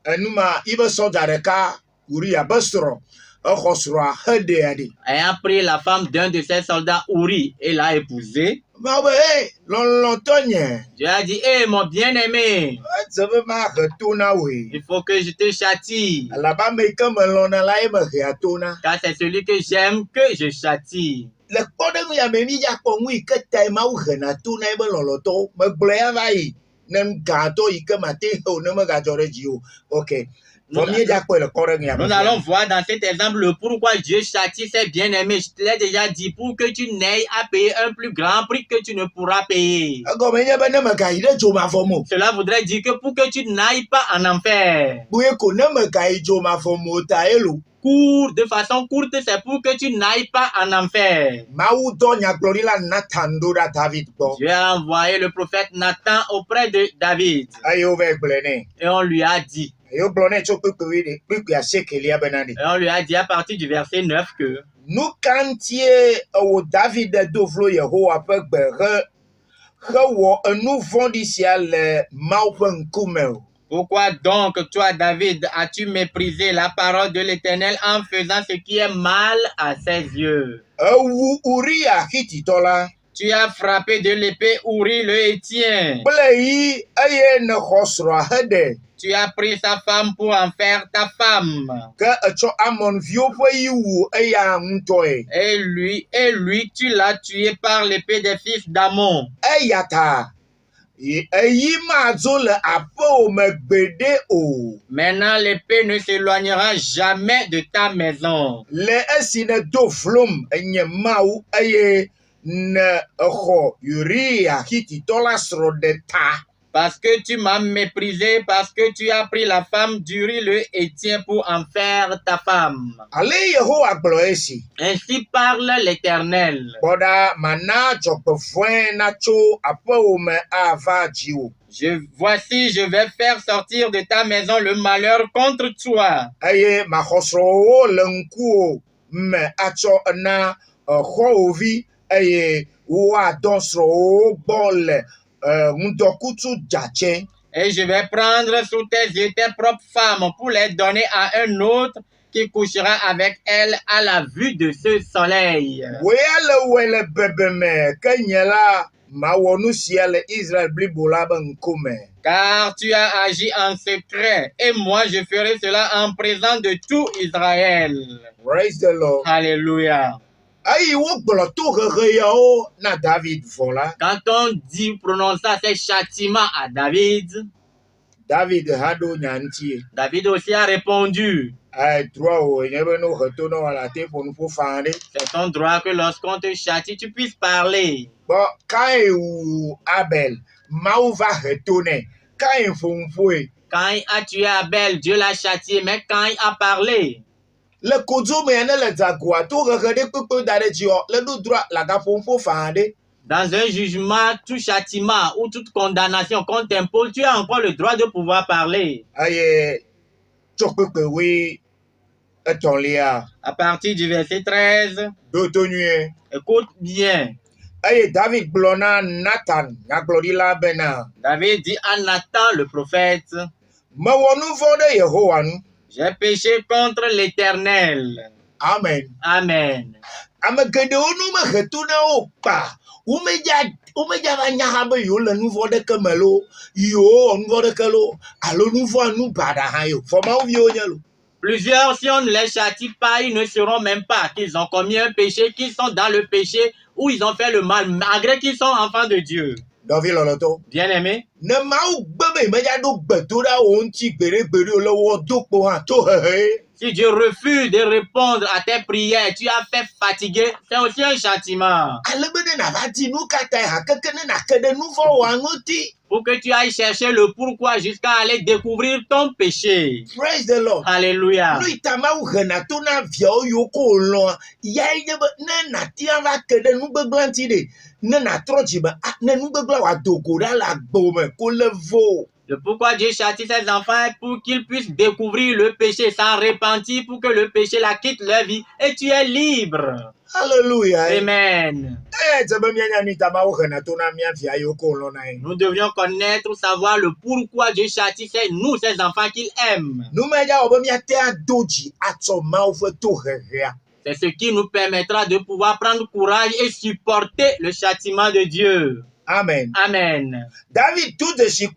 Speaker 2: enuma yi be sɔdza ɖeka Uria be srɔ̃ exɔ srɔ̃a heɖea ɖi.
Speaker 1: ayant pris la femme d'un de ses soldats, Uri, et l'a épousée,
Speaker 2: Mawu be lɔlɔ̃tɔ nye.
Speaker 1: Dieu a dit, hé, mon bien-aimé,
Speaker 2: Edze be mahe to na woe.
Speaker 1: il faut que je te châtie,
Speaker 2: Elabe ame yi ke melɔ̃na la ye mehea to na.
Speaker 1: car c'est celui que j'aime que je châtie.
Speaker 2: Le kpɔɖeŋu ya me mi dza kpɔ ŋu yi ke tae Mawu hena to na ebe lɔlɔ̃tɔwo. Megblɔ ya va yi ne gãtɔ yi ke mate he o ne megadzɔ ɖe dzi o. Ok. Vɔ mi dza kpɔe le kpɔɖeŋu ya me.
Speaker 1: Nous allons voir dans cet exemple le pourquoi Dieu châtie ses bien-aimés. Je te l'ai déjà dit, pour que tu n'aies à payer un plus grand prix que tu ne pourras payer.
Speaker 2: Egɔme nye be ne megayi ɖe dzomavɔ me o.
Speaker 1: Cela voudrait dire que pour que tu n'ailles pas en enfer,
Speaker 2: Boye ko ne megayi dzomavɔ me o ta elo.
Speaker 1: cours de façon courte, c'est pour que tu n'ailles pas en enfer.
Speaker 2: Mawu dɔ nyagblɔɖila Nathan ɖo ɖa David gbɔ.
Speaker 1: Dieu a envoyé le prophète Nathan auprès de David
Speaker 2: Eye wova gblɔe nɛ.
Speaker 1: et on lui a dit,
Speaker 2: Eye wogblɔ nɛ tso kpekpe asiekelia bena ɖi.
Speaker 1: et on lui a dit à partir du verset 9 que
Speaker 2: Nu ka ŋutie ewɔ David do vlo Yehowa ƒe gbe hewɔ enu vɔ̃ɖi sia le Mawu ƒe ŋkume o.
Speaker 1: pourquoi donc toi, David, as-tu méprisé la parole de l'Éternel en faisant ce qui est mal à ses yeux?
Speaker 2: Ewu Uria Hititɔ la.
Speaker 1: Tu as frappé de l'épée Uri le Hétien.
Speaker 2: Kple yi eye nexɔ srɔ̃a heɖe.
Speaker 1: Tu as pris sa femme pour en faire ta femme.
Speaker 2: Ke etsɔ Amonviwo ƒe yi wu eya ŋutɔe.
Speaker 1: Et lui, tu l'as tué par l'épée des fils d'Amon.
Speaker 2: Eya ta eyi madzo le aƒewò me gbeɖe o.
Speaker 1: Maintenant, l'épée ne s'éloignera jamais de ta maison.
Speaker 2: Le esi ne do vlom enye Mawu eye ne exɔ Uria Hititɔ la srɔ̃ ɖe ta.
Speaker 1: Parce que tu m'as méprisé, parce que tu as pris la femme d'Uri le Hétien pour en faire ta femme.
Speaker 2: Ale Yehowa gblɔ esi.
Speaker 1: Ainsi parle l'Éternel.
Speaker 2: Kpɔɖa mana dzɔgbevɔ̃e natso aƒewò me ava dziwò.
Speaker 1: Voici, je vais faire sortir de ta maison le malheur contre toi.
Speaker 2: Eye maxɔ srɔ̃wò le ŋkuwò me atsɔ na xɔwòvi eye woadɔ srɔ̃wò gbɔ le ŋdɔkutsu dzadzɛ.
Speaker 1: Et je vais prendre sous tes yeux tes propres femmes pour les donner à un autre qui couchera avec elle à la vue de ce soleil.
Speaker 2: Weyale wele bebeme kenyela mawonu siale Israël blibola bankome.
Speaker 1: Car tu as agi en secret, et moi je ferai cela en présence de tout Israël.
Speaker 2: Praise the Lord.
Speaker 1: Alléluia.
Speaker 2: Ayi wo gbolo to hehe yao na David vola.
Speaker 1: Quand on dit, prononça ces châtiments à David,
Speaker 2: David hado nyantie.
Speaker 1: David aussi a répondu,
Speaker 2: Droit o nyebe no retourno à la te pour nous fande.
Speaker 1: c'est ton droit que lorsqu'on te châtie, tu puisses parler.
Speaker 2: Bon, quand ou Abel, Maou va retourner. Quand il faut
Speaker 1: Quand il a tué Abel, Dieu l'a châtié, mais quand il a parlé,
Speaker 2: le kodzo me ne le zagua to regade pepe dare dio le do droit la ga fo fande.
Speaker 1: dans un jugement, tout châtiment ou toute condamnation qu'on t'impose, tu as encore le droit de pouvoir parler.
Speaker 2: Aye chokpe oui eton lia
Speaker 1: À partir du verset 13,
Speaker 2: do to nué.
Speaker 1: écoute bien.
Speaker 2: Aye David blona Nathan na glorila bena.
Speaker 1: David dit à Nathan le prophète,
Speaker 2: Ma wonu fode Yehowa nu.
Speaker 1: j'ai péché contre l'Éternel.
Speaker 2: Amen.
Speaker 1: Amen.
Speaker 2: Amegede onu me retuna o pa. Umeja banyahabe yo le nu fode kemelo. Yo nu fode kelo. Alo nu fo nu bada hayo. Foma uvio nyelo.
Speaker 1: Plusieurs, si on ne les châtie pas, ils ne sauront même pas qu'ils ont commis un péché, qu'ils sont dans le péché ou ils ont fait le mal, malgré qu'ils sont enfants de Dieu.
Speaker 2: David loloto.
Speaker 1: Bien-aimé,
Speaker 2: Ne mau bebe meja do betora onti gbere le wo do po han to he.
Speaker 1: si Dieu refuse de répondre à tes prières, tu as fait fatiguer, c'est aussi un châtiment.
Speaker 2: Alebede na vati nu kata ha kekene na kede nu fo wangoti.
Speaker 1: Pour que tu ailles chercher le pourquoi jusqu'à aller découvrir ton péché.
Speaker 2: Praise the Lord.
Speaker 1: Alléluia.
Speaker 2: No itama u hena to na via o yoko lo. Ya ide ne na ti ava kede nu gbeglanti de. Ne na troji ba ne nu gbegla wa dogora la gbome ko le vo.
Speaker 1: Le pourquoi Dieu châtie ses enfants pour qu'ils puissent découvrir le péché sans repentir, pour que le péché la quitte leur vie et tu es libre.
Speaker 2: Hallelujah.
Speaker 1: Amen. Nous devrions connaître ou savoir le pourquoi Dieu châtie nous, ses enfants qu'il aime. C'est ce qui nous permettra de pouvoir prendre courage et supporter le châtiment de Dieu.
Speaker 2: Amen.
Speaker 1: Amen.
Speaker 2: David tout de suite,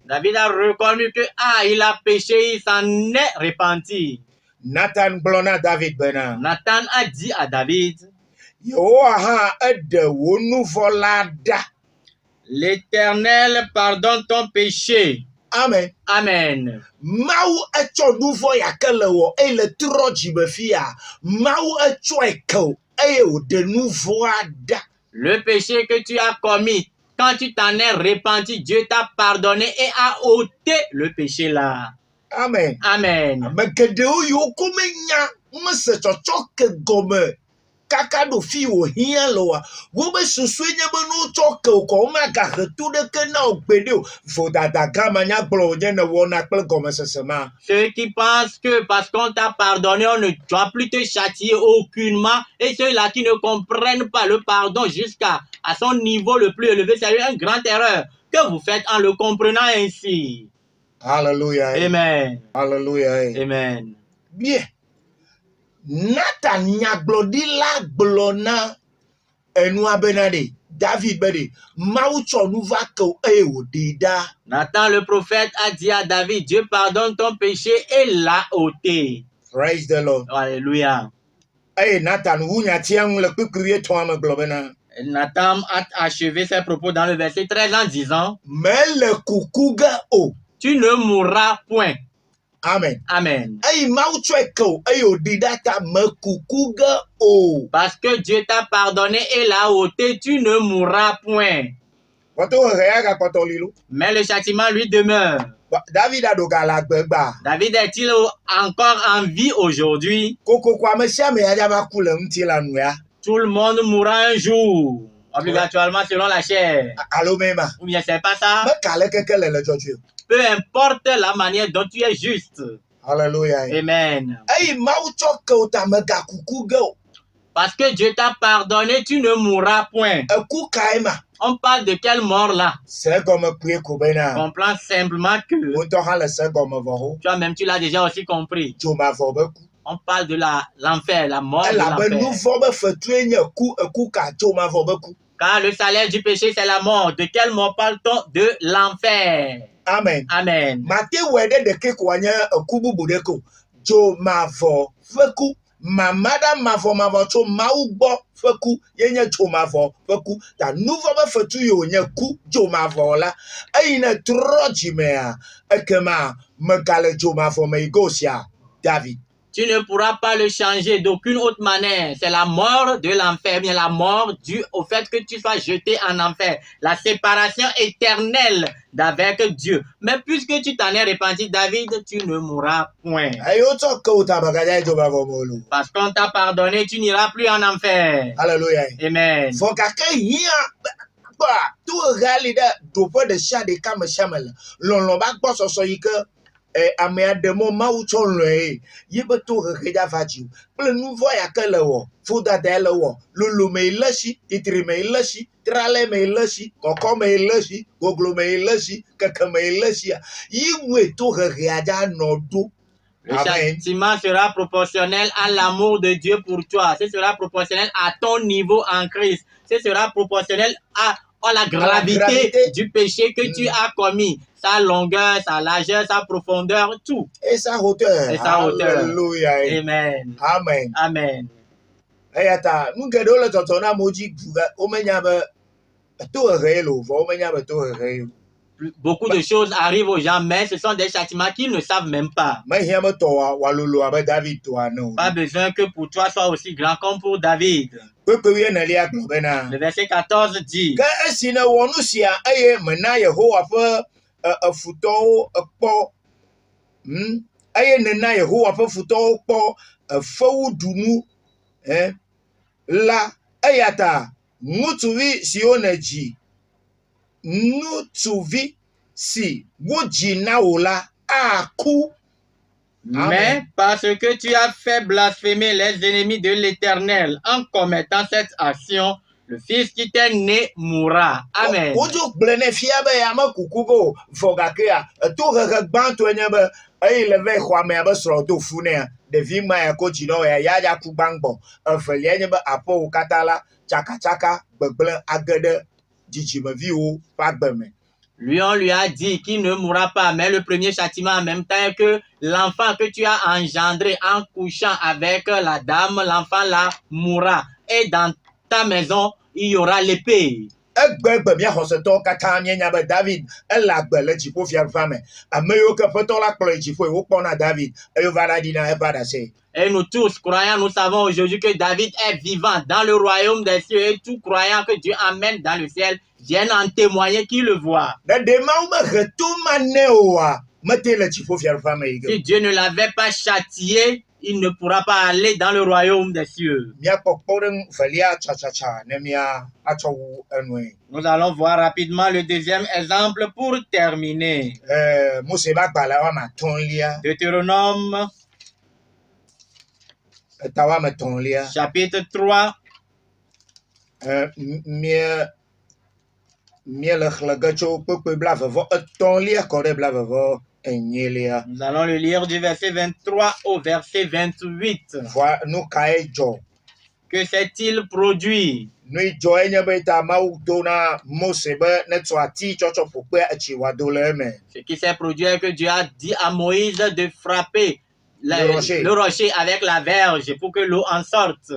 Speaker 1: David a reconnu que il a péché, il s'en est repenti.
Speaker 2: Nathan blona David bena.
Speaker 1: Nathan a dit à David, l'Éternel pardonne ton péché.
Speaker 2: Amen.
Speaker 1: Amen.
Speaker 2: Mau echo nouveau yakele wo e le troji be fia. Mau echo eko e o de nouveau ada.
Speaker 1: Le péché que tu as commis, quand tu t'en es repenti, Dieu t'a pardonné et a ôté le péché là.
Speaker 2: Amen.
Speaker 1: Amen.
Speaker 2: Mekede o yo komenya mse chochoke gome. Kaka do fi o hia loa. Wo be suswenye be no choke ko ma ka retu de ke na ogbede o. Fo dada gama nya glo nye na wo na kple gome sesema.
Speaker 1: Ceux qui pensent que parce qu'on t'a pardonné, on ne doit plus te châtier aucunement. Et ceux-là qui ne comprennent pas le pardon jusqu'à son niveau le plus élevé, c'est une grande erreur que vous faites en le comprenant ainsi.
Speaker 2: Hallelujah.
Speaker 1: Amen.
Speaker 2: Hallelujah.
Speaker 1: Amen.
Speaker 2: Bien. Nathan nyaglodila glona enua benade David bede maucho nuva ko dida.
Speaker 1: Nathan le prophète a dit à David, Dieu pardonne ton péché et l'a ôté.
Speaker 2: Praise the Lord.
Speaker 1: Alléluia.
Speaker 2: Nathan wunya tiang le kukriye toama globena.
Speaker 1: Nathan a achevé ses propos dans le verset 13 en disant,
Speaker 2: mais le kukuga o.
Speaker 1: Tu ne mourras point.
Speaker 2: Amen.
Speaker 1: Amen. Parce que Dieu t'a pardonné et l'a ôté, tu ne mourras point. Mais le châtiment lui demeure.
Speaker 2: David
Speaker 1: est-il encore en vie aujourd'hui? Tout le monde mourra un jour, obligatoirement selon la chair. Ou bien c'est pas ça? Peu importe la manière dont tu es juste.
Speaker 2: Hallelujah.
Speaker 1: Amen. Parce que Dieu t'a pardonné, tu ne mourras point. On parle de quelle mort là?
Speaker 2: C'est comme prier Kobena.
Speaker 1: Comprends simplement que
Speaker 2: C'est comme Voro.
Speaker 1: toi-même tu l'as déjà aussi compris.
Speaker 2: Joma Vobeku.
Speaker 1: On parle de l'enfer, la mort de
Speaker 2: Elle a ben nous
Speaker 1: l'enfer.
Speaker 2: vobe fetuenya ku ka Joma Vobeku.
Speaker 1: Car le salaire du péché, c'est la mort. De quelle mort parle-t-on? De l'enfer.
Speaker 2: Amen.
Speaker 1: Amen.
Speaker 2: Mate wede de ke kwanya kubu budeko. Joma Vobeku. Mamada mavo cho maugbo feku yenye Joma Vobeku. Ta nous vobe fetu yo nye ku Joma Vola. Aina trojimea. Ekema megale Joma Vomegosia. David.
Speaker 1: Tu ne pourras pas le changer d'aucune autre manière. C'est la mort de l'enfer, bien la mort due au fait que tu sois jeté en enfer. La séparation éternelle d'avec Dieu. Mais puisque tu t'en es repenti, David, tu ne mourras point. Parce qu'on t'a pardonné, tu n'iras plus en enfer.
Speaker 2: Alléluia.
Speaker 1: Amen.
Speaker 2: Amea demo mauchon le yibe to reja faji ple nouveau ya kele wo fuda dele wo lulu me lashi titri me lashi trale me lashi koko me lashi goglo me lashi kaka me lashi yiwe to reja no do.
Speaker 1: Le châtiment sera proportionnel à l'amour de Dieu pour toi. Ce sera proportionnel à ton niveau en Christ. Ce sera proportionnel à la gravité du péché que tu as commis. Sa longueur, sa largeur, sa profondeur, tout.
Speaker 2: Et sa hauteur.
Speaker 1: Et sa hauteur.
Speaker 2: Alléluia.
Speaker 1: Amen.
Speaker 2: Amen.
Speaker 1: Amen.
Speaker 2: Ayata, nous gardons le tantona moji omenyabe to réelo, omenyabe to réelo.
Speaker 1: Beaucoup de choses arrivent aux gens, mais ce sont des châtiments qu'ils ne savent même pas. Pas besoin que pour toi soit aussi grand comme pour David. Le verset 14 dit
Speaker 2: la ayata mutuvi sioneji nutuvi si wujinaola aku.
Speaker 1: Mais parce que tu as fait blasphémer les ennemis de l'Éternel en commettant cette action, le fils qui t'est né mourra. Amen. Lui, on lui a dit qu'il ne mourra pas, mais le premier châtiment en même temps que l'enfant que tu as engendré en couchant avec la dame, l'enfant là mourra. Et dans ta maison, il y aura l'épée. Et nous tous, croyants, nous savons aujourd'hui que David est vivant dans le royaume des cieux et tout croyant que Dieu emmène dans le ciel viennent en témoigner qu'il le voit. Si Dieu ne l'avait pas châtié, il ne pourra pas aller dans le royaume des cieux. Nous allons voir rapidement le deuxième exemple pour terminer. Deutéronome chapitre 3. Nous allons le lire du verset 23 au verset 28. Que s'est-il produit? Ce qui s'est produit est que Dieu a dit à Moïse de frapper le rocher avec la verge pour que l'eau en sorte.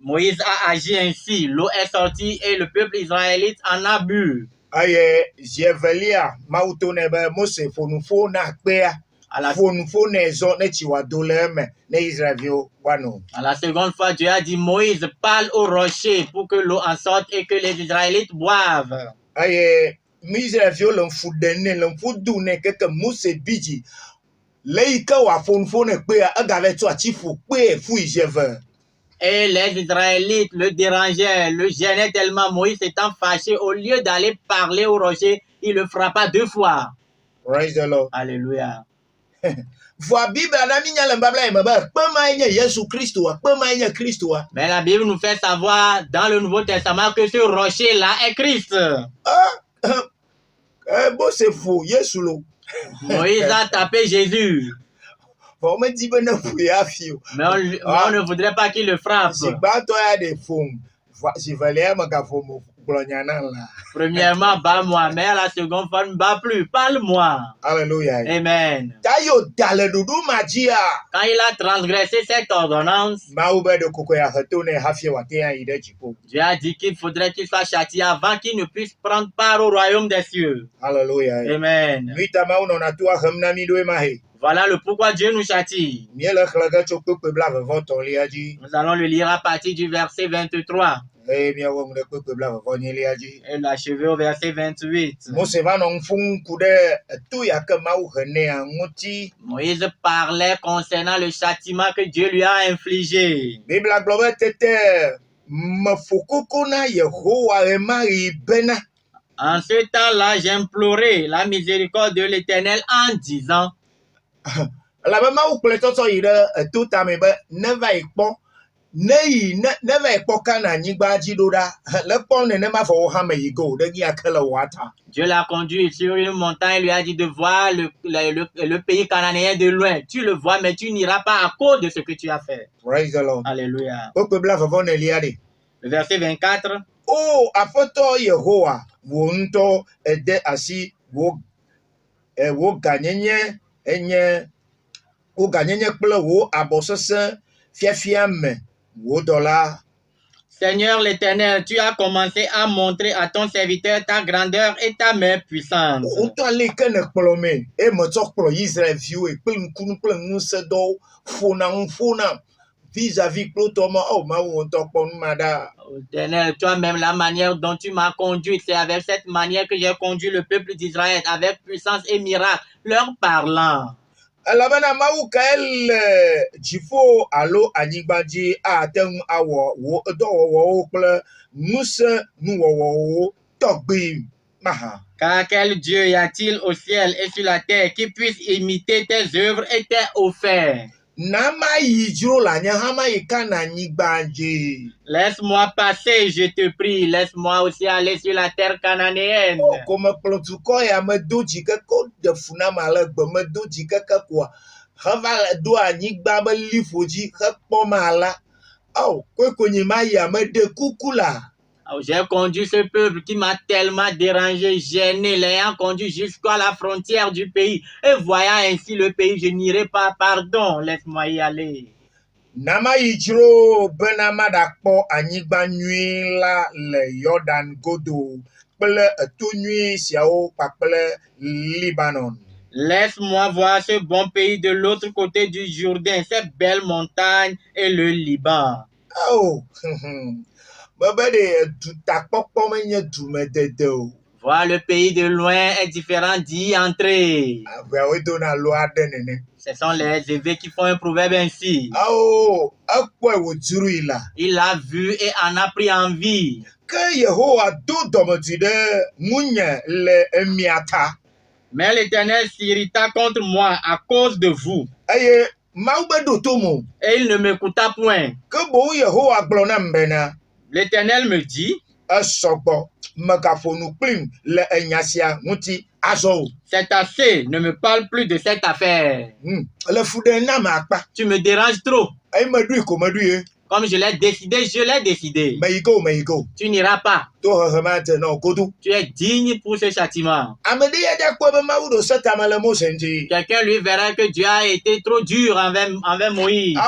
Speaker 1: Moïse a agi ainsi. L'eau est sortie et le peuple israélite en a bu. À la seconde fois, Dieu a dit, Moïse, parle au rocher pour que l'eau en sorte et que les Israélites boivent. Et les Israélites le dérangeaient, le gênaient tellement. Moïse étant fâché, au lieu d'aller parler au rocher, il le frappa 2 fois.
Speaker 2: Praise the Lord.
Speaker 1: Alléluia.
Speaker 2: Voa Bible na mi nya le mbabla e maba. Kpema nye Yesu Kristo wa. Kpema nye Kristo wa.
Speaker 1: Mais la Bible nous fait savoir dans le Nouveau Testament que ce rocher-là est Christ.
Speaker 2: Bon c'est faux. Yesu lo.
Speaker 1: Moïse a tapé Jésus.
Speaker 2: On me dit ben na fio.
Speaker 1: Mais on ne voudrait pas qu'il le frappe.
Speaker 2: Si ba to ya de fom. Si valait ma ka fom glonyana la.
Speaker 1: Premièrement, bats-moi, mais à la seconde fois, ne bats plus, parle-moi.
Speaker 2: Alléluia.
Speaker 1: Amen.
Speaker 2: Tayo dale dudu magia.
Speaker 1: Quand il a transgressé cette ordonnance,
Speaker 2: Maoube de kokoya retourne hafia watea ide jipo.
Speaker 1: Dieu a dit qu'il faudrait qu'il soit châtié avant qu'il ne puisse prendre part au royaume des cieux.
Speaker 2: Alléluia.
Speaker 1: Amen.
Speaker 2: Nuita mauna na tua hamna mi doe mahe.
Speaker 1: Voilà le pourquoi Dieu nous châtie.
Speaker 2: Miele khlaga choko pebla vavon ton liaji.
Speaker 1: Nous allons le lire à partir du verset 23
Speaker 2: Eh mia wong de pebla vavon liaji.
Speaker 1: et l'achever au verset 28.
Speaker 2: Mo se va non fun kude tu ya ke mau hene nguti.
Speaker 1: Moïse parlait concernant le châtiment que Dieu lui a infligé.
Speaker 2: Bibla globe tete mafukukuna Yehowa emari bena.
Speaker 1: En ce temps-là, j'implorais la miséricorde de l'Éternel en disant,
Speaker 2: La ba mau pleto so ire tout ame be ne va ikpo ne va ikpo kana nyigba jidoda le pon ne ma fo ha me yigo de gi akala wata.
Speaker 1: Dieu l'a conduit sur une montagne et lui a dit de voir le pays cananéen de loin. Tu le vois, mais tu n'iras pas à cause de ce que tu as fait.
Speaker 2: Praise the Lord.
Speaker 1: Alléluia.
Speaker 2: O pe bla fo ne liade.
Speaker 1: Le verset 24.
Speaker 2: Oh afoto Yehowa wo nto ede asi wo ganyenye enye wo ganyenye kple wo abosese fiafia me wo dola.
Speaker 1: Seigneur l'Éternel, tu as commencé à montrer à ton serviteur ta grandeur et ta main puissante.
Speaker 2: On t'a les kene kplome e mo tok kplo Israel view e kpel nkunu kpel nse do fona vis-à-vis plutôt oh ma on tok pon mada.
Speaker 1: Éternel, toi-même, la manière dont tu m'as conduit, c'est avec cette manière que j'ai conduit le peuple d'Israël, avec puissance et miracle, leur parlant.
Speaker 2: Alabana mau kael jifo alo anyigbaji aten awo wo do wo kple nuse nu wo togbi maha.
Speaker 1: Car quel Dieu y a-t-il au ciel et sur la terre qui puisse imiter tes œuvres et tes offertes?
Speaker 2: Nama yijro la nya hama ikana anyigbaji.
Speaker 1: Laisse-moi passer, je te prie. Laisse-moi aussi aller sur la terre cananéenne.
Speaker 2: Comme plotuko ya me doji ka ko de funa mala gbe me doji ka kwa. Hava do anyigba be lifoji ka po mala. Oh, ko nyima ya me de kukula.
Speaker 1: J'ai conduit ce peuple qui m'a tellement dérangé, gêné, l'ayant conduit jusqu'à la frontière du pays. Et voyant ainsi le pays, je n'irai pas, pardon, laisse-moi y aller.
Speaker 2: Nama yijro benama dakpo anyigba nui la le Jordan godo. Ple tu nui siao pakple Libanon.
Speaker 1: Laisse-moi voir ce bon pays de l'autre côté du Jourdain, ces belles montagnes et le Liban.
Speaker 2: Oh, babade tu takpokpo menye du mededo.
Speaker 1: Voir le pays de loin est différent d'y entrer. Ce sont les évêques qui font un proverbe ainsi.
Speaker 2: Oh,
Speaker 1: il a vu et en a pris envie. Mais l'Éternel s'irrita contre moi à cause de vous. Et il ne m'écouta point. L'Éternel me dit, c'est assez, ne me parle plus de cette affaire. Tu me déranges trop. Comme je l'ai décidé. Tu n'iras pas. Tu es digne pour ce châtiment. Quelqu'un lui verra que Dieu a été trop dur envers Moïse.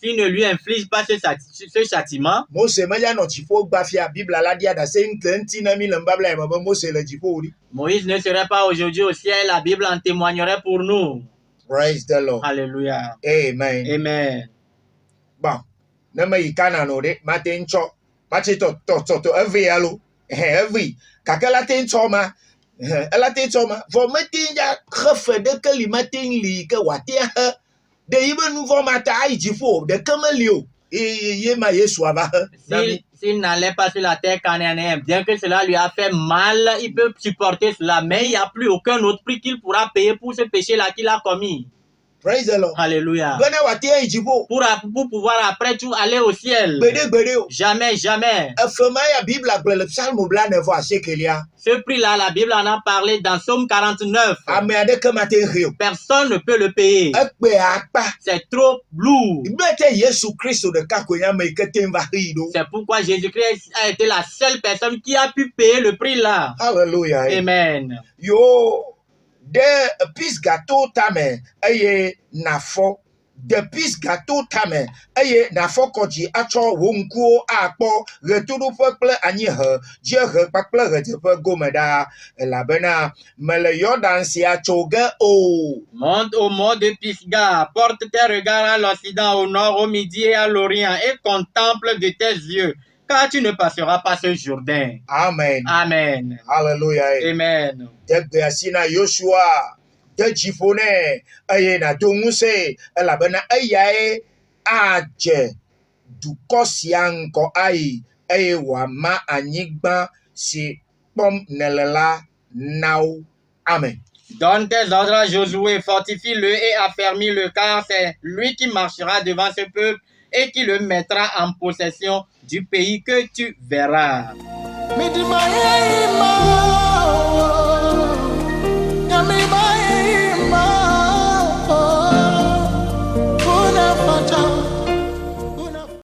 Speaker 1: S'il ne lui inflige pas ce châtiment, Moïse ne serait pas aujourd'hui au ciel. La Bible en témoignerait pour nous.
Speaker 2: Praise the Lord.
Speaker 1: Alléluia.
Speaker 2: Amen.
Speaker 1: Amen.
Speaker 2: Bon. Nama ikana no de matin cho. Machi to every alo. Every. Kakala tin choma. Ela tin choma. For matin ya khafe de kali matin li ke watia. De ibe nous vont mata ai jifo de kamelio. Ye ma Yesu aba.
Speaker 1: s'il n'allait pas sur la terre cananéenne, bien que cela lui a fait mal, il peut supporter cela, mais il n'y a plus aucun autre prix qu'il pourra payer pour ce péché-là qu'il a commis.
Speaker 2: Praise the Lord.
Speaker 1: Alléluia.
Speaker 2: Gana wati e jibo.
Speaker 1: Pour pouvoir après tout aller au ciel.
Speaker 2: Gbede o.
Speaker 1: Jamais, jamais.
Speaker 2: Efema ya Bible agble le psalm bla nevo asekelia.
Speaker 1: Ce prix-là, la Bible en a parlé dans Psaume 49.
Speaker 2: Ame adeke mate rio.
Speaker 1: Personne ne peut le payer.
Speaker 2: Ekpe akpa.
Speaker 1: C'est trop lourd.
Speaker 2: Ibete Yesu Christo de kakonya me kete mva rido.
Speaker 1: C'est pourquoi Jésus-Christ a été la seule personne qui a pu payer le prix là.
Speaker 2: Hallelujah.
Speaker 1: Amen.
Speaker 2: Yo de pis gâteau tame eye nafo de pis gâteau tame eye nafo koji acho wonkuo akpo returu pekple anyi he je he pakple retepe gomeda elabena mele Jordan si achoge o.
Speaker 1: Monte au mont de Pisgah, porte tes regards à l'Occident, au nord, au midi et à l'Orient, et contemple de tes yeux, car tu ne passeras pas ce Jourdain.
Speaker 2: Amen.
Speaker 1: Amen.
Speaker 2: Hallelujah.
Speaker 1: Amen.
Speaker 2: Degbe asina Yoshua de jifone eye na donguse elabena eyae aje dukosia ai eye wama anyigba si pom nelela now. Amen.
Speaker 1: Donne tes ordres à Josué, fortifie-le et affermis-le, car c'est lui qui marchera devant ce peuple et qui le mettra en possession du pays que tu verras.